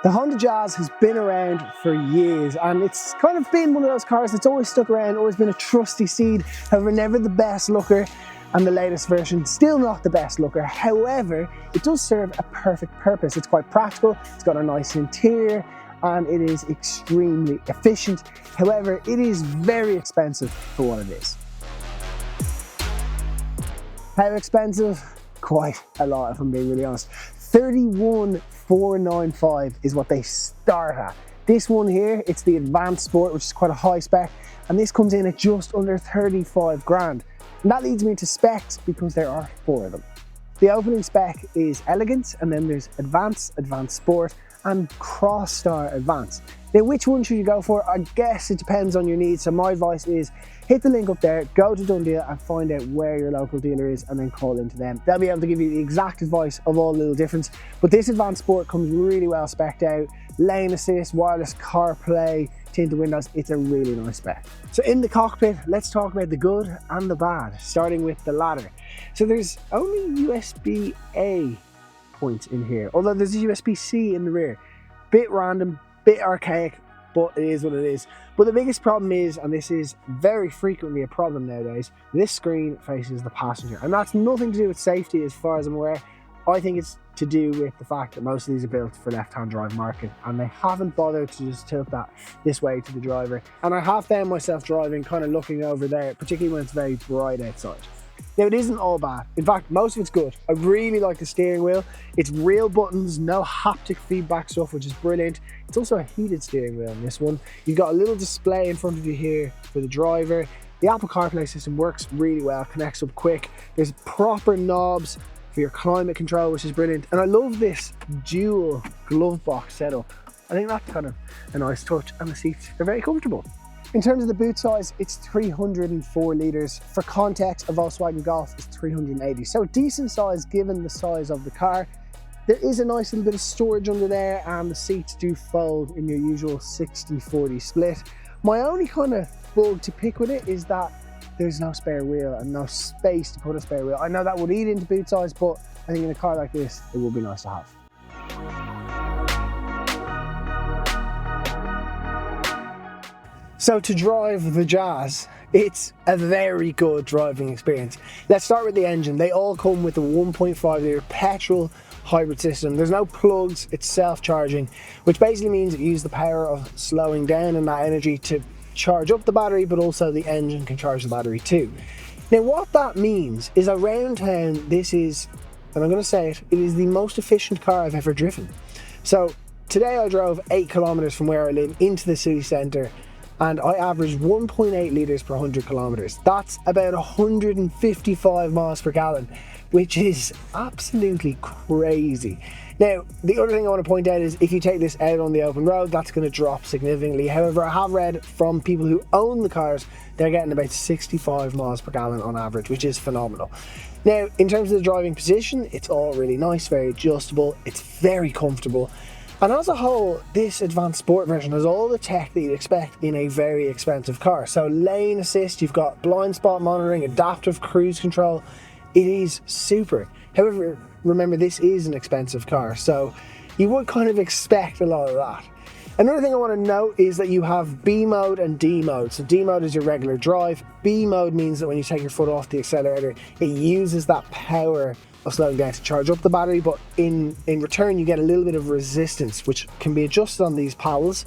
The Honda Jazz has been around for years, and it's kind of been one of those cars that's always stuck around, always been a trusty steed. However, never the best looker, and the latest version still not the best looker. However, it does serve a perfect purpose. It's quite practical, it's got a nice interior, and it is extremely efficient. However, it is very expensive for what it is. How expensive? Quite a lot, if I'm being really honest. 31,495 is what they start at. This one here, it's the Advanced Sport, which is quite a high spec, and this comes in at just under 35 grand. And that leads me to specs, because there are 4 of them. The opening spec is Elegance, and then there's Advanced, Advanced Sport, and Cross Star Advanced. Now, which one should you go for? I guess it depends on your needs. So my advice is hit the link up there, go to Dundee and find out where your local dealer is, and then call into them. They'll be able to give you the exact advice of all the little difference. But this Advanced Sport comes really well spec'd out. Lane assist, wireless CarPlay, tinted windows. It's a really nice spec. So in the cockpit, let's talk about the good and the bad, starting with the ladder. So there's only USB-A points in here, although there's a USB-C in the rear. Bit random, bit archaic, but it is what it is. But the biggest problem is, and this is very frequently a problem nowadays, this screen faces the passenger, and that's nothing to do with safety as far as I'm aware. I think it's to do with the fact that most of these are built for left-hand drive market, and they haven't bothered to just tilt that this way to the driver. And I have found myself driving, kind of looking over there, particularly when it's very bright outside. Now, it isn't all bad. In fact, most of it's good. I really like the steering wheel. It's real buttons, no haptic feedback stuff, which is brilliant. It's also a heated steering wheel in this one. You've got a little display in front of you here for the driver. The Apple CarPlay system works really well, connects up quick. There's proper knobs for your climate control, which is brilliant. And I love this dual glove box setup. I think that's kind of a nice touch, and the seats are very comfortable. In terms of the boot size, it's 304 litres. For context, a Volkswagen Golf is 380. So decent size given the size of the car. There is a nice little bit of storage under there, and the seats do fold in your usual 60-40 split. My only kind of bug to pick with it is that there's no spare wheel and no space to put a spare wheel. I know that would eat into boot size, but I think in a car like this, it would be nice to have. So to drive the Jazz, it's a very good driving experience. Let's start with the engine. They all come with a 1.5 litre petrol hybrid system. There's no plugs, it's self-charging, which basically means you use the power of slowing down and that energy to charge up the battery, but also the engine can charge the battery too. Now, what that means is around town, this is, and I'm going to say it, it is the most efficient car I've ever driven. So today I drove 8 kilometers from where I live into the city centre, and I averaged 1.8 litres per 100 kilometers. That's about 155 miles per gallon, which is absolutely crazy. Now, the other thing I want to point out is if you take this out on the open road, that's going to drop significantly. However, I have read from people who own the cars, they're getting about 65 miles per gallon on average, which is phenomenal. Now, in terms of the driving position, it's all really nice, very adjustable, it's very comfortable. And as a whole, this Advanced Sport version has all the tech that you'd expect in a very expensive car. So lane assist, you've got blind spot monitoring, adaptive cruise control. It is super. However, remember, this is an expensive car, so you would kind of expect a lot of that. Another thing I want to note is that you have B mode and D mode. So D mode is your regular drive. B mode means that when you take your foot off the accelerator, it uses that power of slowing down to charge up the battery, but in return you get a little bit of resistance, which can be adjusted on these paddles.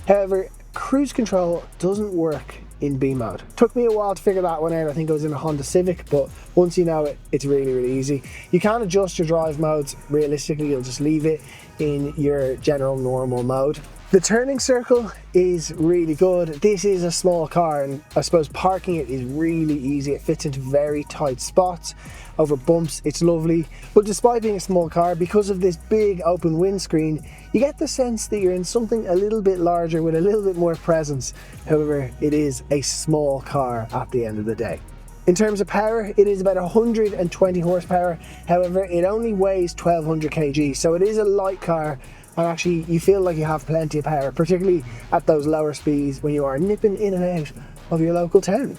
However, cruise control doesn't work in B mode. Took me a while to figure that one out. I think I was in a Honda Civic, but once you know it, it's really, really easy. You can adjust your drive modes. Realistically, you'll just leave it in your general normal mode. The turning circle is really good. This is a small car, and I suppose parking it is really easy. It fits into very tight spots. Over bumps, it's lovely. But despite being a small car, because of this big open windscreen, you get the sense that you're in something a little bit larger with a little bit more presence. However, it is a small car at the end of the day. In terms of power, it is about 120 horsepower. However, it only weighs 1200 kg, so it is a light car. And actually, you feel like you have plenty of power, particularly at those lower speeds when you are nipping in and out of your local town.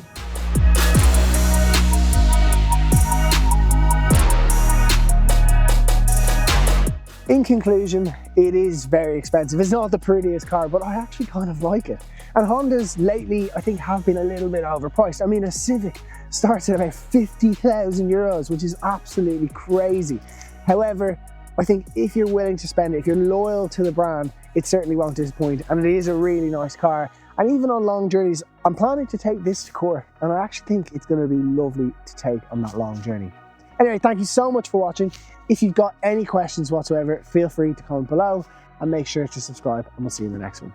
In conclusion, it is very expensive. It's not the prettiest car, but I actually kind of like it. And Hondas lately, I think, have been a little bit overpriced. I mean, a Civic starts at about 50,000 euros, which is absolutely crazy. However, I think if you're willing to spend it, if you're loyal to the brand, it certainly won't disappoint. And it is a really nice car. And even on long journeys, I'm planning to take this to Cork, and I actually think it's going to be lovely to take on that long journey. Anyway, thank you so much for watching. If you've got any questions whatsoever, feel free to comment below and make sure to subscribe, and we'll see you in the next one.